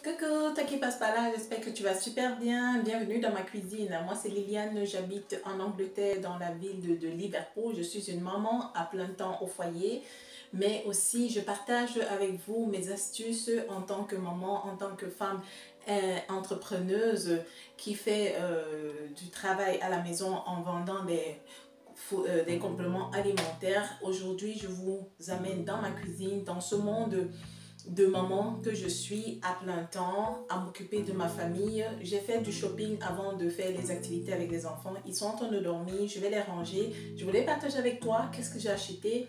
Coucou, toi qui passe par là, j'espère que tu vas super bien. Bienvenue dans ma cuisine. Moi c'est Liliane, j'habite en Angleterre dans la ville de Liverpool. Je suis une maman à plein temps au foyer, mais aussi je partage avec vous mes astuces en tant que maman, en tant que femme entrepreneuse qui fait du travail à la maison en vendant des compléments alimentaires. Aujourd'hui, je vous amène dans ma cuisine, dans ce monde de maman que je suis à plein temps, à m'occuper de ma famille. J'ai fait du shopping avant de faire les activités avec les enfants. Ils sont en train de dormir, je vais les ranger. Je voulais partager avec toi qu'est-ce que j'ai acheté,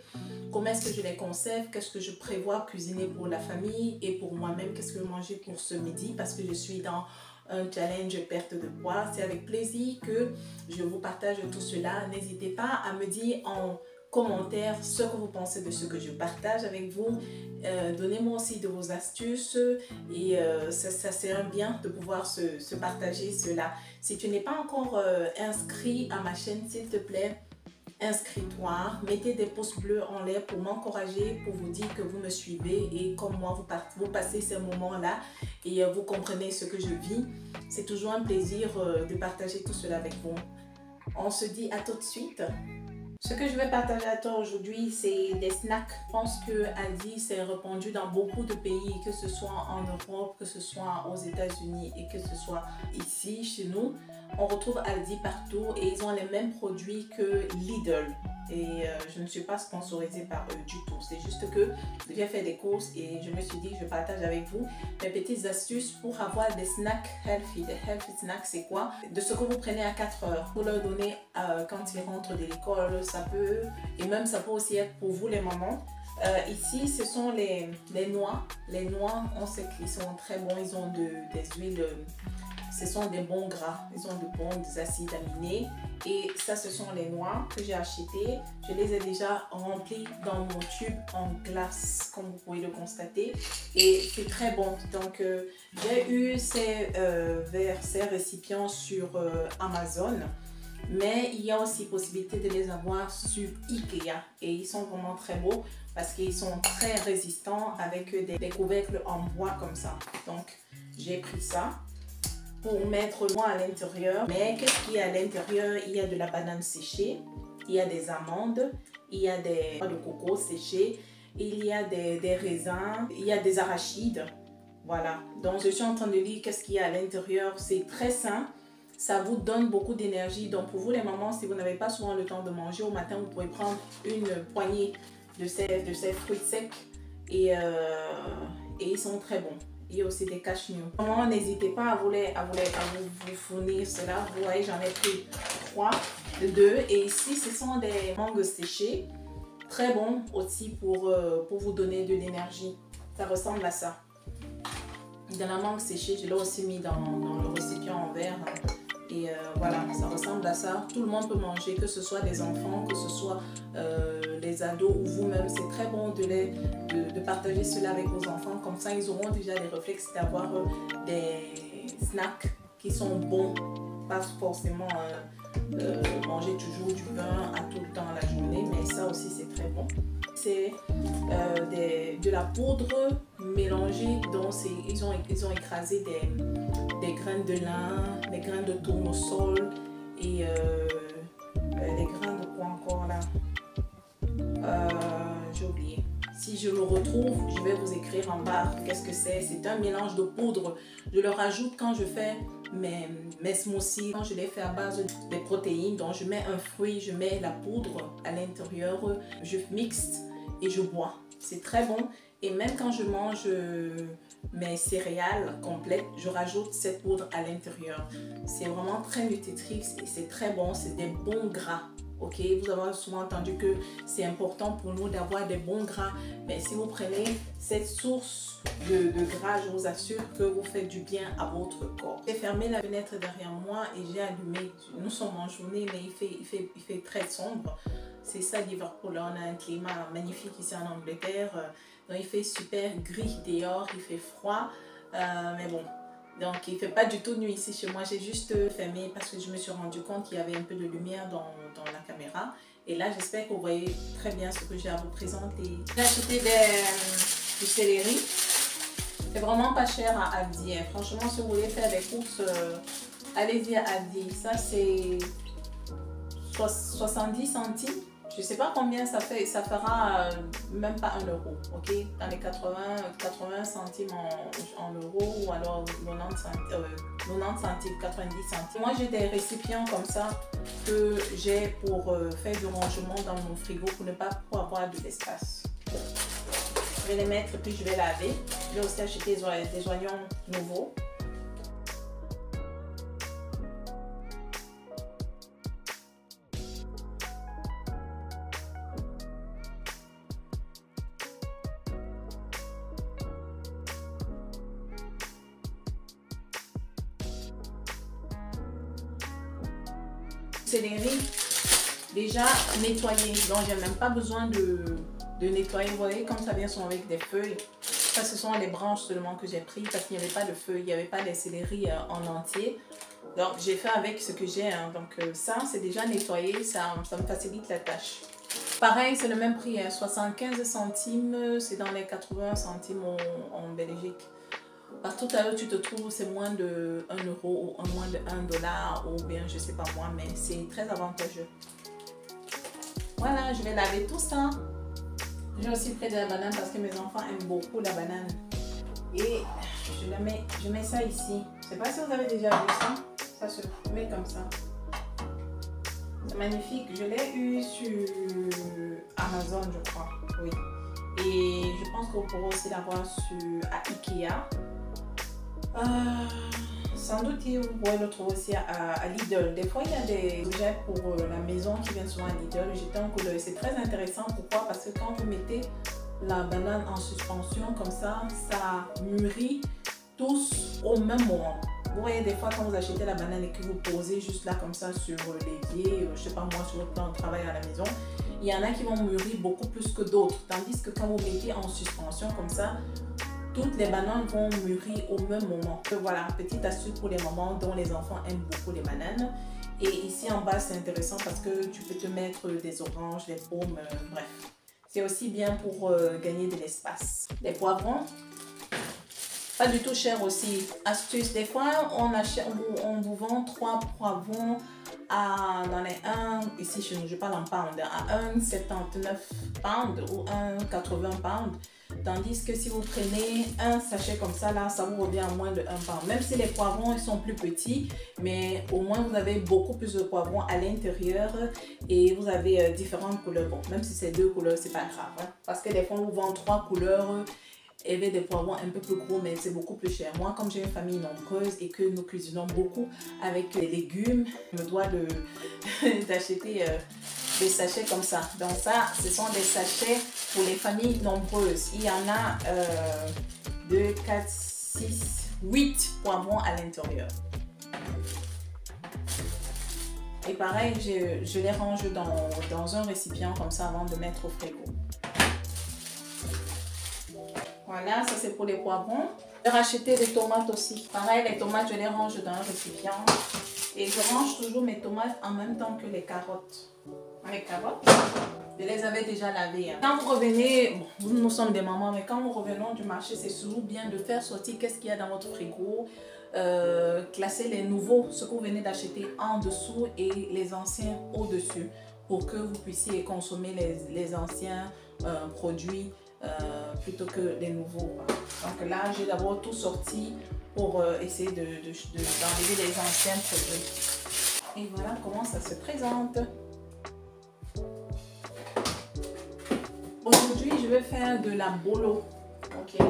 comment est-ce que je les conserve, qu'est-ce que je prévois cuisiner pour la famille et pour moi-même, qu'est-ce que je vais manger pour ce midi parce que je suis dans un challenge perte de poids. C'est avec plaisir que je vous partage tout cela. N'hésitez pas à me dire en commentaire ce que vous pensez de ce que je partage avec vous. Donnez-moi aussi de vos astuces et ça c'est un bien de pouvoir se partager cela. Si tu n'es pas encore inscrit à ma chaîne, s'il te plaît, inscris-toi, mettez des pouces bleus en l'air pour m'encourager, pour vous dire que vous me suivez et comme moi vous passez ces moments-là et vous comprenez ce que je vis. C'est toujours un plaisir de partager tout cela avec vous. On se dit à tout de suite. Ce que je vais partager à toi aujourd'hui, c'est des snacks. Je pense que Aldi s'est répandu dans beaucoup de pays, que ce soit en Europe, que ce soit aux États-Unis et que ce soit ici, chez nous. On retrouve Aldi partout et ils ont les mêmes produits que Lidl. Et je ne suis pas sponsorisée par eux du tout. C'est juste que j'ai fait des courses et je me suis dit que je partage avec vous mes petites astuces pour avoir des snacks healthy. Des healthy snacks, c'est quoi? De ce que vous prenez à 4 heures pour leur donner quand ils rentrent de l'école. Ça peut, et même ça peut aussi être pour vous les mamans. Ici, ce sont les noix. Les noix, on sait qu'ils sont très bons. Ils ont des huiles. Ce sont des bons gras, ils ont de bons acides aminés et ça ce sont les noix que j'ai achetées. Je les ai déjà remplies dans mon tube en glace comme vous pouvez le constater et c'est très bon. Donc j'ai eu ces récipients sur Amazon, mais il y a aussi possibilité de les avoir sur Ikea et ils sont vraiment très beaux parce qu'ils sont très résistants avec des couvercles en bois comme ça. Donc j'ai pris ça pour mettre moi à l'intérieur. Mais qu'est-ce qu'il y a à l'intérieur? Il y a de la banane séchée, il y a des amandes, il y a des noix de coco séchées, il y a des raisins, il y a des arachides. Voilà, donc je suis en train de lire qu'est-ce qu'il y a à l'intérieur. C'est très sain, ça vous donne beaucoup d'énergie. Donc pour vous les mamans, si vous n'avez pas souvent le temps de manger au matin, vous pouvez prendre une poignée de ces fruits secs et ils sont très bons. Il y a aussi des cashews. Vraiment, n'hésitez pas à vous fournir cela. Vous voyez, j'en ai pris 3, 2. Et ici, ce sont des mangues séchées. Très bon aussi pour vous donner de l'énergie. Ça ressemble à ça. Dans la mangue séchée, je l'ai aussi mis dans le récipient en verre. Et voilà, ça ressemble à ça. Tout le monde peut manger, que ce soit des enfants, que ce soit les ados ou vous-même. C'est très bon de partager cela avec vos enfants. Comme ça, ils auront déjà les réflexes d'avoir des snacks qui sont bons. Pas forcément manger toujours du pain à tout le temps la journée, mais ça aussi, c'est très bon. C'est de la poudre mélangée, donc ils ont écrasé des graines de lin, des graines de tournesol et des graines de quoi encore là, j'ai oublié. Si je le retrouve, je vais vous écrire en bas qu'est-ce que c'est. C'est un mélange de poudre. Je le rajoute quand je fais mes smoothies, quand je les fais à base des protéines. Donc je mets un fruit, je mets la poudre à l'intérieur, je mixe et je bois. C'est très bon. Et même quand je mange mes céréales complètes, je rajoute cette poudre à l'intérieur. C'est vraiment très nutritif et c'est très bon. C'est des bons gras. Ok, vous avez souvent entendu que c'est important pour nous d'avoir des bons gras. Mais si vous prenez cette source de gras, je vous assure que vous faites du bien à votre corps. J'ai fermé la fenêtre derrière moi et j'ai allumé. Nous sommes en journée, mais il fait très sombre. C'est ça Liverpool. On a un climat magnifique ici en Angleterre. Donc il fait super gris dehors, il fait froid. Mais bon. Donc il ne fait pas du tout nuit ici chez moi, j'ai juste fermé parce que je me suis rendu compte qu'il y avait un peu de lumière dans la caméra. Et là j'espère que vous voyez très bien ce que j'ai à vous présenter. J'ai acheté du céleri, C'est vraiment pas cher à Aldi. Hein. Franchement, si vous voulez faire des courses, allez-y à Aldi. Ça, c'est 70 centimes. Je sais pas combien ça fait. Ça fera même pas 1 euro. Ok, dans les 80 centimes en euros ou alors 90 centimes, 90 centimes. Moi, j'ai des récipients comme ça que j'ai pour faire du rangement dans mon frigo pour ne pas avoir de l'espace. Je vais les mettre puis je vais laver. Je vais aussi acheter des oignons nouveaux. Céleri déjà nettoyé, donc j'ai même pas besoin de nettoyer. Vous voyez comme ça vient sont avec des feuilles. Ça, ce sont les branches seulement que j'ai pris parce qu'il n'y avait pas de feuilles, il n'y avait pas de céleri en entier. Donc j'ai fait avec ce que j'ai. Hein. Donc ça c'est déjà nettoyé, ça me facilite la tâche. Pareil, c'est le même prix, hein, 75 centimes, c'est dans les 80 centimes en Belgique. Partout à où tu te trouves, c'est moins de 1 euro ou moins de 1 dollar ou bien je sais pas moi, mais c'est très avantageux. Voilà, je vais laver tout ça. J'ai aussi pris de la banane parce que mes enfants aiment beaucoup la banane. Et je mets ça ici. Je sais pas si vous avez déjà vu ça. Ça se met comme ça. C'est magnifique. Je l'ai eu sur Amazon, je crois. Oui. Et je pense qu'on pourra aussi l'avoir à Ikea. Sans doute vous pourrez le trouver aussi à Lidl. Des fois il y a des objets pour la maison qui viennent souvent à Lidl. Jetez un coup d'œil. C'est très intéressant. Pourquoi? Parce que quand vous mettez la banane en suspension comme ça mûrit tous au même moment. Vous voyez des fois quand vous achetez la banane et que vous posez juste là comme ça sur l'évier, je sais pas moi, sur votre plan de travail à la maison, il y en a qui vont mûrir beaucoup plus que d'autres. Tandis que quand vous mettez en suspension comme ça, toutes les bananes vont mûrir au même moment. Voilà, petite astuce pour les mamans dont les enfants aiment beaucoup les bananes. Et ici en bas, c'est intéressant parce que tu peux te mettre des oranges, des pommes, bref. C'est aussi bien pour gagner de l'espace. Les poivrons, pas du tout cher aussi. Astuce, des fois, on vous vend 3 poivrons dans les 1, ici chez nous, je parle en pound, à 1,79 pound ou 1,80 pound. Tandis que si vous prenez un sachet comme ça, là, ça vous revient à moins de 1 pound. Même si les poivrons ils sont plus petits, mais au moins vous avez beaucoup plus de poivrons à l'intérieur et vous avez différentes couleurs. Bon, même si c'est 2 couleurs, c'est pas grave. Hein, parce que des fois, on vous vend 3 couleurs avec des poivrons un peu plus gros, mais c'est beaucoup plus cher. Moi, comme j'ai une famille nombreuse et que nous cuisinons beaucoup avec les légumes, je me dois d'acheter des sachets comme ça. Donc ça, ce sont des sachets pour les familles nombreuses. Il y en a 2, 4, 6, 8 poivrons à l'intérieur. Et pareil, je les range dans un récipient comme ça avant de mettre au frigo. Voilà, ça c'est pour les poivrons. Je vais racheter des tomates aussi. Pareil, les tomates, je les range dans un récipient. Et je range toujours mes tomates en même temps que les carottes. Les carottes, je les avais déjà lavées. Hein. Quand vous revenez, bon, nous sommes des mamans, mais quand nous revenons du marché, c'est toujours bien de faire sortir qu'est-ce qu'il y a dans votre frigo. Classer les nouveaux, ce que vous venez d'acheter en dessous et les anciens au-dessus. Pour que vous puissiez consommer les anciens produits plutôt que les nouveaux. Donc là, j'ai d'abord tout sorti pour essayer d'enlever les anciens produits. Et voilà comment ça se présente. Aujourd'hui, je vais faire de la bolo. Ok.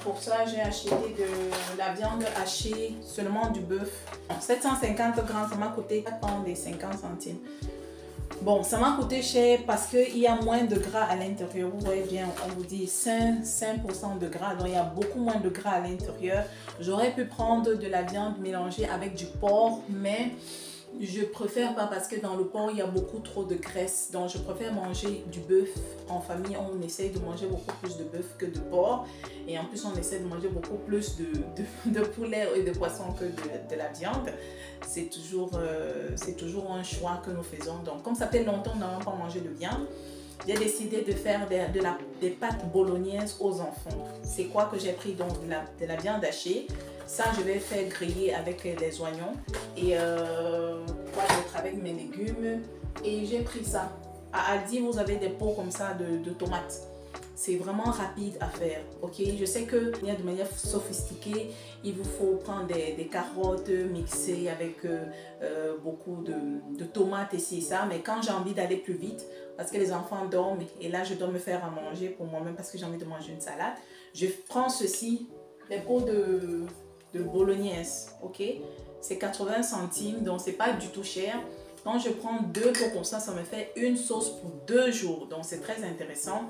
Pour ça, j'ai acheté de la viande hachée, seulement du bœuf. 750 grammes, ça m'a coûté 4,50 £. Bon, ça m'a coûté cher parce qu'il y a moins de gras à l'intérieur. Vous voyez bien, on vous dit 5% de gras, donc il y a beaucoup moins de gras à l'intérieur. J'aurais pu prendre de la viande mélangée avec du porc, mais je préfère pas parce que dans le porc, il y a beaucoup trop de graisse. Donc, je préfère manger du bœuf. En famille, on essaye de manger beaucoup plus de bœuf que de porc. Et en plus, on essaie de manger beaucoup plus de poulet et de poisson que de la viande. C'est toujours un choix que nous faisons. Donc, comme ça fait longtemps que nous n'avons pas mangé de viande, j'ai décidé de faire des pâtes bolognaises aux enfants. C'est quoi que j'ai pris? Donc de la viande hachée. Ça, je vais faire griller avec les oignons. Et quoi d'autre? Avec mes légumes. Et j'ai pris ça. À Aldi, vous avez des pots comme ça de tomates. C'est vraiment rapide à faire, ok? Je sais que de manière sophistiquée, il vous faut prendre des carottes mixées avec beaucoup de tomates ici et ça. Mais quand j'ai envie d'aller plus vite, parce que les enfants dorment et là je dois me faire à manger pour moi-même parce que j'ai envie de manger une salade, je prends ceci, les pots de bolognaise, ok? C'est 80 centimes, donc c'est pas du tout cher. Quand je prends 2 pots comme ça me fait une sauce pour 2 jours, donc c'est très intéressant.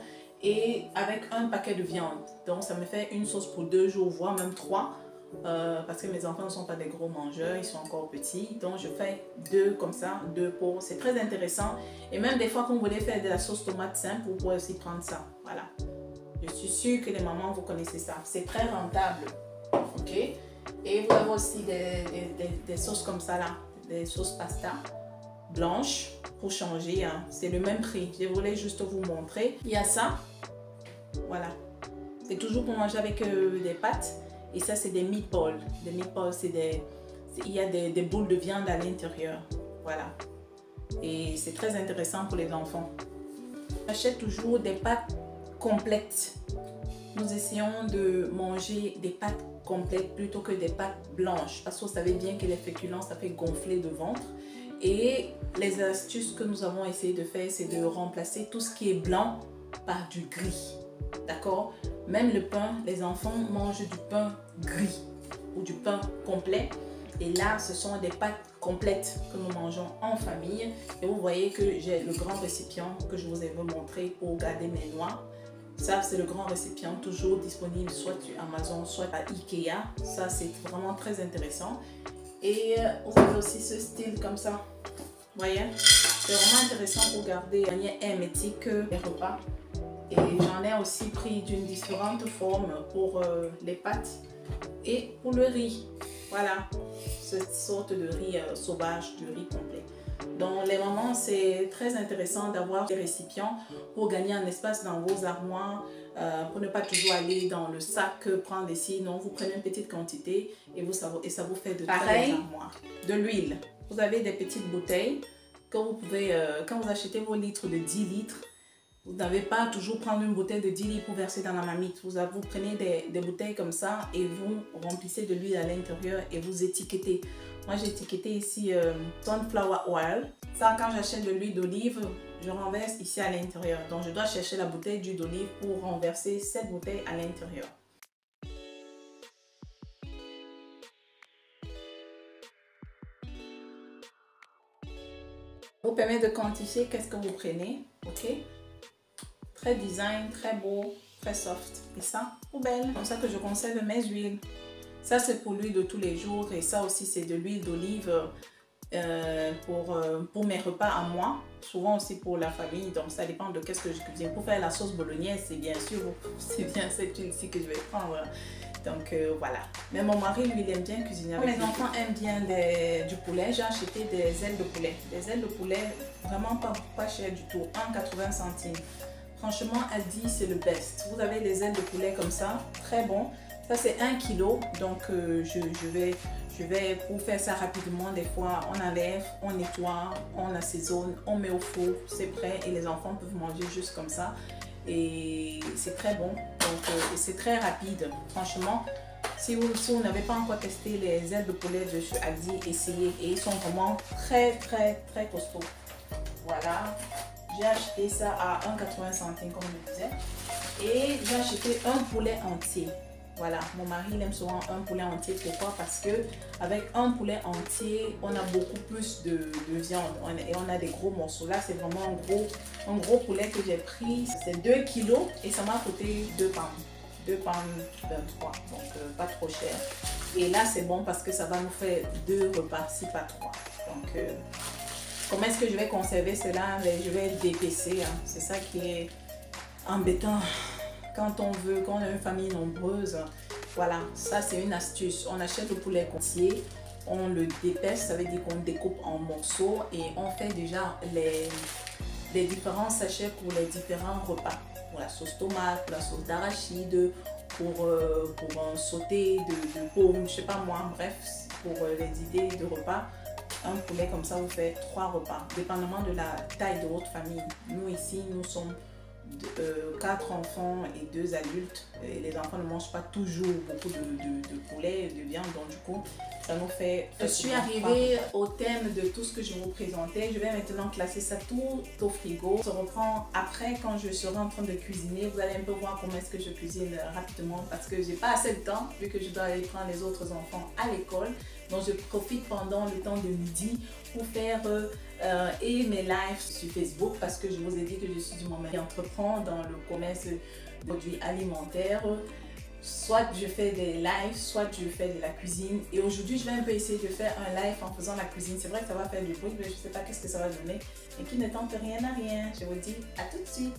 Et avec un paquet de viande, donc ça me fait une sauce pour 2 jours, voire même 3, parce que mes enfants ne sont pas des gros mangeurs, ils sont encore petits, donc je fais 2 comme ça, 2 pots, c'est très intéressant. Et même des fois quand vous voulez faire de la sauce tomate simple, vous pouvez aussi prendre ça, voilà. Je suis sûre que les mamans, vous connaissez ça, c'est très rentable, ok? Et vous avez aussi des sauces comme ça là, des sauces pasta blanches pour changer, hein. C'est le même prix, je voulais juste vous montrer. Il y a ça, voilà, c'est toujours pour manger avec des pâtes. Et ça c'est des meatballs. Des meatballs, il y a des boules de viande à l'intérieur, voilà. Et c'est très intéressant pour les enfants. J'achète toujours des pâtes complètes. Nous essayons de manger des pâtes complètes plutôt que des pâtes blanches, parce que vous savez bien que les féculents, ça fait gonfler le ventre. Et les astuces que nous avons essayé de faire, c'est de remplacer tout ce qui est blanc par du gris. D'accord? Même le pain, les enfants mangent du pain gris ou du pain complet. Et là, ce sont des pâtes complètes que nous mangeons en famille. Et vous voyez que j'ai le grand récipient que je vous ai montré pour garder mes noix. Ça, c'est le grand récipient, toujours disponible soit sur Amazon, soit à Ikea. Ça, c'est vraiment très intéressant. Et vous avez aussi ce style comme ça. Vous voyez? C'est vraiment intéressant pour garder de manière hermétique les repas. Et j'en ai aussi pris d'une différente forme pour les pâtes et pour le riz. Voilà, cette sorte de riz sauvage, de riz complet. Donc les mamans, c'est très intéressant d'avoir des récipients pour gagner un espace dans vos armoires, pour ne pas toujours aller dans le sac prendre ici. Non, vous prenez une petite quantité et ça vous fait de très belles armoires. De l'huile. Vous avez des petites bouteilles que vous pouvez, quand vous achetez vos litres de 10 litres, vous n'avez pas toujours prendre une bouteille de 10 litres pour verser dans la marmite. Vous prenez des bouteilles comme ça et vous remplissez de l'huile à l'intérieur et vous étiquetez. Moi, j'ai étiqueté ici Sunflower Oil. Ça, quand j'achète de l'huile d'olive, je renverse ici à l'intérieur. Donc, je dois chercher la bouteille d'huile d'olive pour renverser cette bouteille à l'intérieur. Vous permet de quantifier qu'est-ce que vous prenez, ok? Très design, très beau, très soft. Et ça, poubelle. Comme ça que je conserve mes huiles. Ça, c'est pour l'huile de tous les jours. Et ça aussi, c'est de l'huile d'olive pour mes repas à moi. Souvent aussi pour la famille. Donc, ça dépend de qu'est-ce que je cuisine. Pour faire la sauce bolognaise, c'est bien sûr, c'est bien cette huile-ci que je vais prendre. Donc, voilà. Mais mon mari, lui, il aime bien cuisiner. Mes enfants aiment bien du poulet. J'ai acheté des ailes de poulet. Des ailes de poulet, vraiment pas cher du tout. 1,80 centimes. Franchement, Aldi, c'est le best. Vous avez des ailes de poulet comme ça, très bon. Ça, c'est 1 kg. Donc, je vais, pour faire ça rapidement, des fois, on enlève, on nettoie, on assaisonne, on met au four, c'est prêt. Et les enfants peuvent manger juste comme ça. Et c'est très bon. Donc, c'est très rapide. Franchement, si vous n'avez pas encore testé les ailes de poulet de chez Aldi, essayez. Et ils sont vraiment très, très, très costauds. Voilà. J'ai acheté ça à 1,80 centimes comme je disais. Et j'ai acheté un poulet entier. Voilà, mon mari il aime souvent un poulet entier. Pourquoi? Parce que avec un poulet entier, on a beaucoup plus de viande et on a des gros morceaux. Là, c'est vraiment un gros poulet que j'ai pris. C'est 2 kilos et ça m'a coûté 2 pounds. 2 pounds 23, donc pas trop cher. Et là, c'est bon parce que ça va nous faire 2 repas, si pas 3. Donc, comment est-ce que je vais conserver cela? Je vais d'épaisser. Hein. C'est ça qui est embêtant quand on a une famille nombreuse. Voilà, ça c'est une astuce. On achète le poulet entier, on le dépêche, ça veut dire qu'on découpe en morceaux et on fait déjà les des différents sachets pour les différents repas. Pour la sauce tomate, pour la sauce d'arachide, pour un sauté de pommes, je sais pas moi, bref, pour les idées de repas. Un poulet comme ça vous fait 3 repas, dépendamment de la taille de votre famille. Nous ici, nous sommes 4 enfants et 2 adultes. Et les enfants ne mangent pas toujours beaucoup de poulet, de viande, donc du coup, ça nous fait... Je suis arrivée au thème de tout ce que je vous présentais. Je vais maintenant classer ça tout au frigo. On se reprend après quand je serai en train de cuisiner. Vous allez un peu voir comment est-ce que je cuisine rapidement parce que j'ai pas assez de temps vu que je dois aller prendre les autres enfants à l'école. Donc je profite pendant le temps de midi pour faire et mes lives sur Facebook parce que je vous ai dit que je suis une maman qui entreprend dans le commerce de produits alimentaires. Soit je fais des lives, soit je fais de la cuisine. Et aujourd'hui, je vais un peu essayer de faire un live en faisant la cuisine. C'est vrai que ça va faire du bruit, mais je ne sais pas qu'est-ce que ça va donner. Et qui ne tente rien à rien. Je vous dis à tout de suite.